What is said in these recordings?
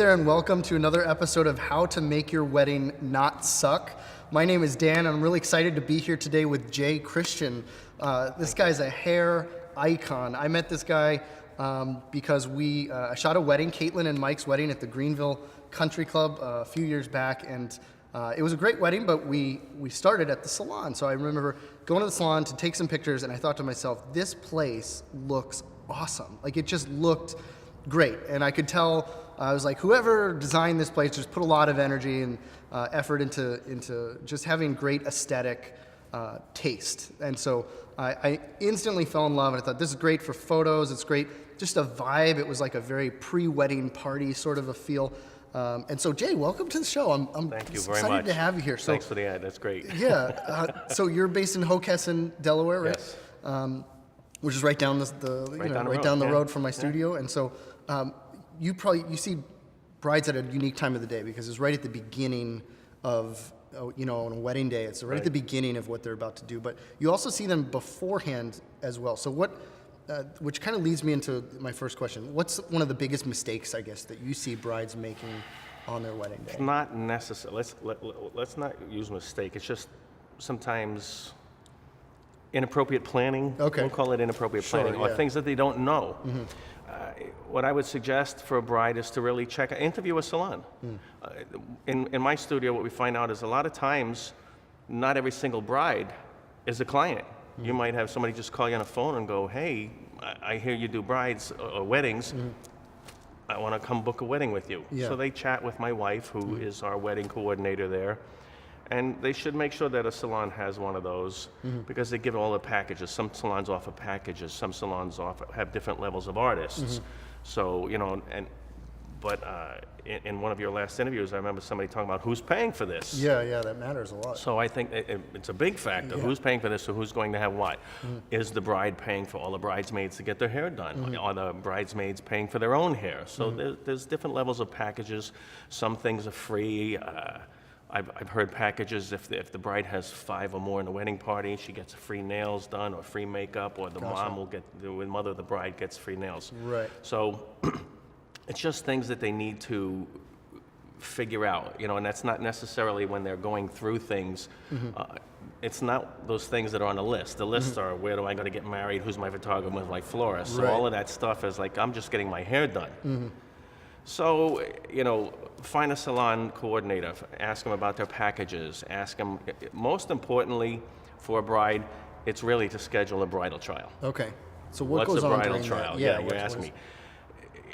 there, and welcome to another episode of How to Make Your Wedding Not Suck. My name is Dan, and I'm really excited to be here today with Jay Christian. This guy's a hair icon. I met this guy because we shot a wedding, Caitlin and Mike's wedding at the Greenville Country Club a few years back, and it was a great wedding, but we started at the Salon. So I remember going to the Salon to take some pictures, and I thought to myself, this place looks awesome. Like, it just looked great, and I could tell, I was like, whoever designed this place just put a lot of energy and effort into just having great aesthetic taste. And so I instantly fell in love, and I thought, this is great for photos, it's great, just a vibe. It was like a very pre-wedding party sort of a feel. And so, Jay, welcome to the show. I'm Thank you very excited much. To have you here. So, thanks for the ad. That's great. Yeah. So you're based in Hockessin, Delaware, right? Yes. Which is right down the road from my studio. And so you see brides at a unique time of the day because it's right at the beginning of, on a wedding day. It's right at the beginning of what they're about to do. But you also see them beforehand as well. So which kind of leads me into my first question. What's one of the biggest mistakes, I guess, that you see brides making on their wedding day? It's not necessary. Let's not use mistake. It's just sometimes inappropriate planning. Okay. We'll call it inappropriate planning, or things that they don't know. Mm-hmm. What I would suggest for a bride is to really interview a salon. In my studio, what we find out is a lot of times, not every single bride is a client. You might have somebody just call you on the phone and go, hey, I hear you do brides or weddings. I want to come book a wedding with you. Yeah. So they chat with my wife, who is our wedding coordinator there. And they should make sure that a salon has one of those because they give all the packages. Some salons offer packages. Some salons have different levels of artists. So, but in one of your last interviews, I remember somebody talking about who's paying for this. Yeah, that matters a lot. So I think it's a big factor. Who's paying for this, or who's going to have what? Is the bride paying for all the bridesmaids to get their hair done? Are the bridesmaids paying for their own hair? So there's different levels of packages. Some things are free. I've heard packages if the bride has 5 or more in the wedding party, she gets free nails done or free makeup, or the mother of the bride gets free nails. Right. So it's just things that they need to figure out, and that's not necessarily when they're going through things. It's not those things that are on the list. The lists are, where do I go to get married, who's my photographer, who's my florist. So all of that stuff is like, I'm just getting my hair done. So, find a salon coordinator, ask them about their packages, ask them, most importantly for a bride, it's really to schedule a bridal trial. Okay. So what's goes a on bridal trial? Yeah, you ask me.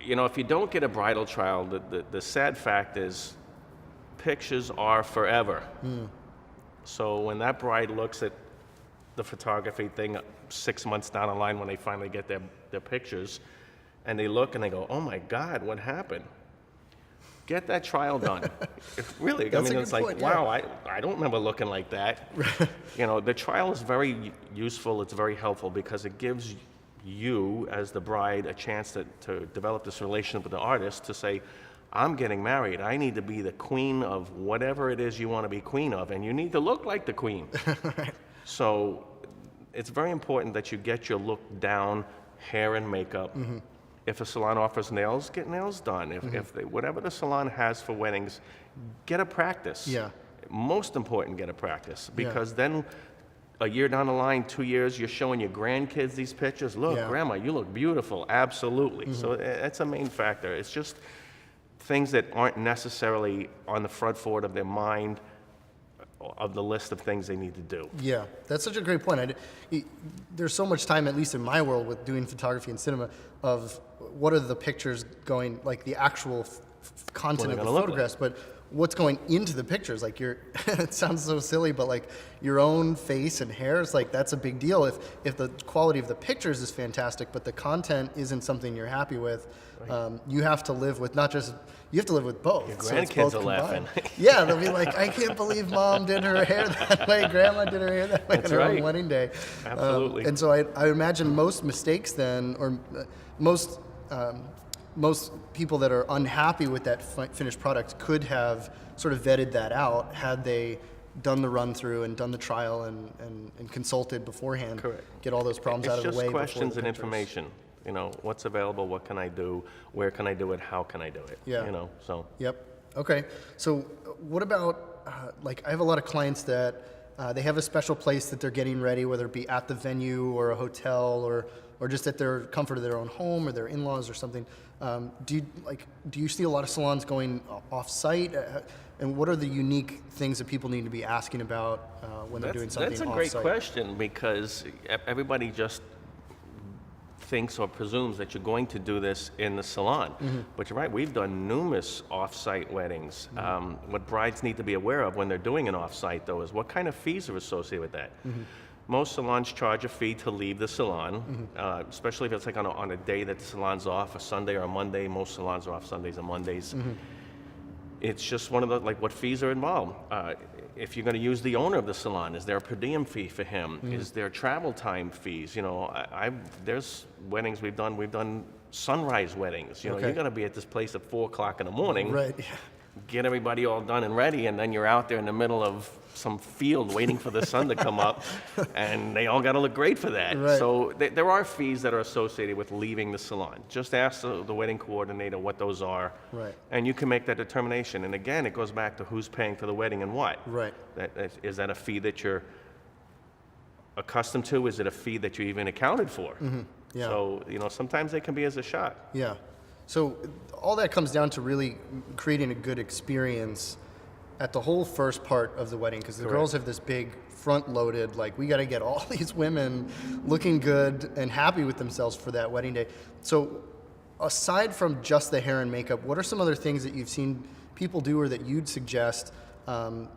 If you don't get a bridal trial, the sad fact is pictures are forever. So when that bride looks at the photography thing 6 months down the line when they finally get their pictures, and they look and they go, oh my God, what happened? Get that trial done. Really, it's like, point, wow, I don't remember looking like that. The trial is very useful, it's very helpful because it gives you, as the bride, a chance to develop this relationship with the artist to say, I'm getting married. I need to be the queen of whatever it is you want to be queen of, and you need to look like the queen. So it's very important that you get your look down, hair and makeup. If a salon offers nails, get nails done. If whatever the salon has for weddings, get a practice. Yeah. Most important, get a practice, because then a year down the line, 2 years, you're showing your grandkids these pictures. Look, Grandma, you look beautiful. Absolutely. So that's a main factor. It's just things that aren't necessarily on the front forward of their mind of the list of things they need to do. Yeah, that's such a great point. There's so much time, at least in my world, with doing photography and cinema, of what are the pictures going, like the actual content of the photographs, but what's going into the pictures. Like it sounds so silly, but like your own face and hair, it's like that's a big deal. If the quality of the pictures is fantastic, but the content isn't something you're happy with, you have to live with you have to live with both. Your grandkids are laughing. Yeah, they'll be like, I can't believe Mom did her hair that way, Grandma did her hair that way on her own wedding day. Absolutely. And so I imagine most mistakes then, or most people that are unhappy with that finished product could have sort of vetted that out had they done the run through and done the trial and consulted beforehand. Correct. Get all those problems out of the way. It's just questions and information. You know, what's available, what can I do, where can I do it, how can I do it? Yeah. You know, so. Yep. Okay. So what about, like, I have a lot of clients that they have a special place that they're getting ready, whether it be at the venue or a hotel or just at their comfort of their own home or their in-laws or something. Do you see a lot of salons going off-site? And what are the unique things that people need to be asking about when they're doing something off-site? That's a great question, because everybody just thinks or presumes that you're going to do this in the salon. But you're right, we've done numerous off-site weddings. What brides need to be aware of when they're doing an off-site, though, is what kind of fees are associated with that. Most salons charge a fee to leave the salon, especially if it's like on a day that the salon's off, a Sunday or a Monday. Most salons are off Sundays and Mondays. It's just one of the, like, what fees are involved. If you're going to use the owner of the salon, is there a per diem fee for him? Is there travel time fees? You know, there's weddings we've done sunrise weddings. You know, you're going to be at this place at 4 o'clock in the morning. Right. Get everybody all done and ready, and then you're out there in the middle of some field waiting for the sun to come up, and they all got to look great for that. Right. So there are fees that are associated with leaving the salon. Just ask the wedding coordinator what those are, Right. and you can make that determination. And again, it goes back to who's paying for the wedding and what. Right. Is that a fee that you're accustomed to? Is it a fee that you even accounted for? Yeah. So, you know, sometimes they can be as a shock. Yeah. So all that comes down to really creating a good experience at the whole first part of the wedding, because the girls have this big front-loaded, like, we got to get all these women looking good and happy with themselves for that wedding day. So aside from just the hair and makeup, what are some other things that you've seen people do or that you'd suggest to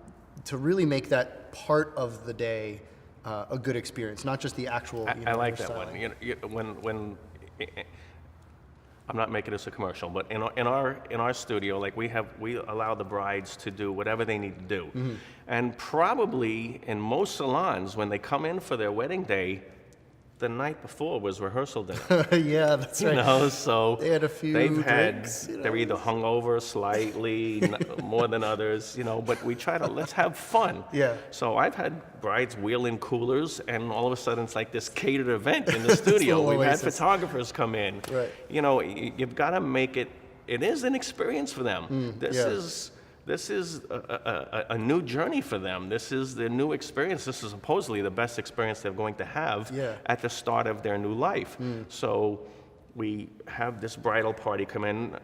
really make that part of the day a good experience, not just the actual, I like that styling? one. When I'm not making this a commercial, but in our studio, like, we allow the brides to do whatever they need to do, and probably in most salons, when they come in for their wedding day, the night before was rehearsal dinner. Yeah, that's right. You know, so They had a few drinks, you know. they're either hungover slightly, more than others, you know, but we try to, let's have fun. Yeah. So I've had brides wheel in coolers, and all of a sudden it's like this catered event in the studio. little We've had oasis. photographers come in. Right. You know, you've got to make it is an experience for them. This is a new journey for them. This is their new experience. This is supposedly the best experience they're going to have at the start of their new life. So we have this bridal party come in.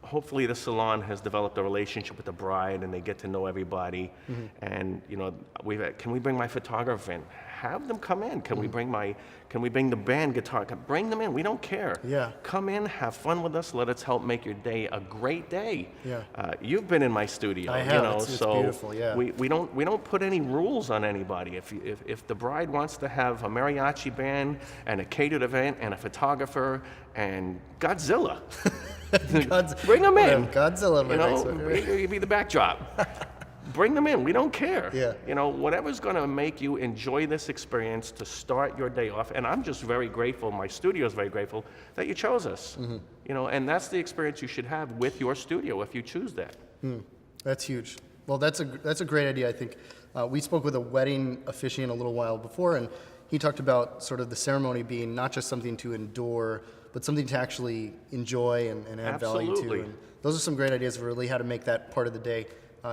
Hopefully the salon has developed a relationship with the bride, and they get to know everybody. And, you know, can we bring my photographer in? Have them come in. Can we bring the band guitar? Bring them in. We don't care. Yeah. Come in, have fun with us. Let us help make your day a great day. Yeah. You've been in my studio. I have. You know, It's so beautiful, yeah. we don't put any rules on anybody. If the bride wants to have a mariachi band and a catered event and a photographer and Godzilla, bring them in. Godzilla, You know, you be the backdrop. Bring them in. We don't care. Yeah. You know, whatever's going to make you enjoy this experience to start your day off. And I'm just very grateful, my studio is very grateful, that you chose us. You know, and that's the experience you should have with your studio if you choose that. That's huge. Well, that's a great idea, I think. We spoke with a wedding officiant a little while before, and he talked about sort of the ceremony being not just something to endure, but something to actually enjoy and add value to. Absolutely. And those are some great ideas of really how to make that part of the day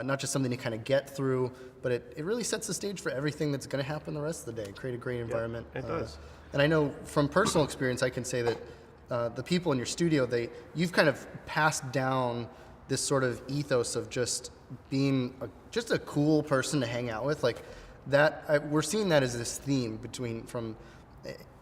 not just something to kind of get through, but it really sets the stage for everything that's going to happen the rest of the day. Create a great environment. It does. And I know from personal experience, I can say that the people in your studio, you've kind of passed down this sort of ethos of just being just a cool person to hang out with. Like that, we're seeing that as this theme from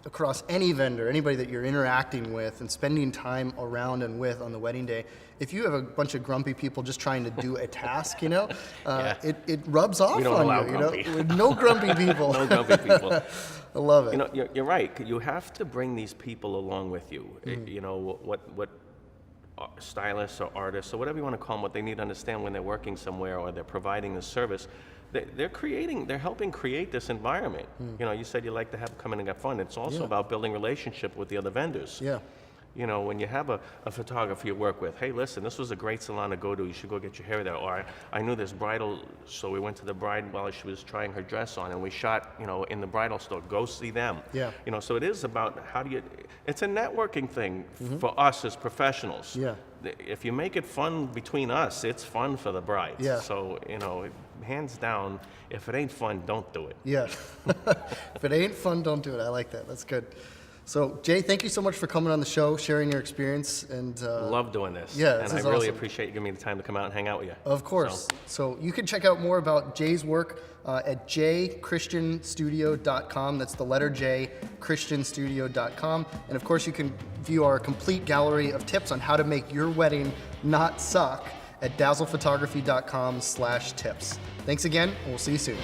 across any vendor, anybody that you're interacting with and spending time around and with on the wedding day. If you have a bunch of grumpy people just trying to do a task, it rubs off We don't allow on you. grumpy. You know, no grumpy people. No grumpy people. I love it. You know, you're right. You have to bring these people along with you. You know, what stylists or artists or whatever you want to call them, what they need to understand when they're working somewhere or they're providing the service, they're helping create this environment. You know, you said you like to have come in and have fun. It's also about building relationship with the other vendors. Yeah. You know, when you have a photographer you work with, hey, listen, this was a great salon to go to. You should go get your hair there. Or I knew this bridal, so we went to the bride while she was trying her dress on, and we shot, you know, in the bridal store. Go see them. Yeah. You know, so it is about it's a networking thing for us as professionals. Yeah. If you make it fun between us, it's fun for the brides. Yeah. So, you know, hands down, if it ain't fun, don't do it. Yeah. If it ain't fun, don't do it. I like that. That's good. So, Jay, thank you so much for coming on the show, sharing your experience. And love doing this. Yeah, and this I is really awesome. appreciate you giving me the time to come out and hang out with you. Of course. So you can check out more about Jay's work at jchristianstudio.com. That's the letter J, christianstudio.com. And of course, you can view our complete gallery of tips on how to make your wedding not suck at dazzlephotography.com/tips. Thanks again, and we'll see you soon.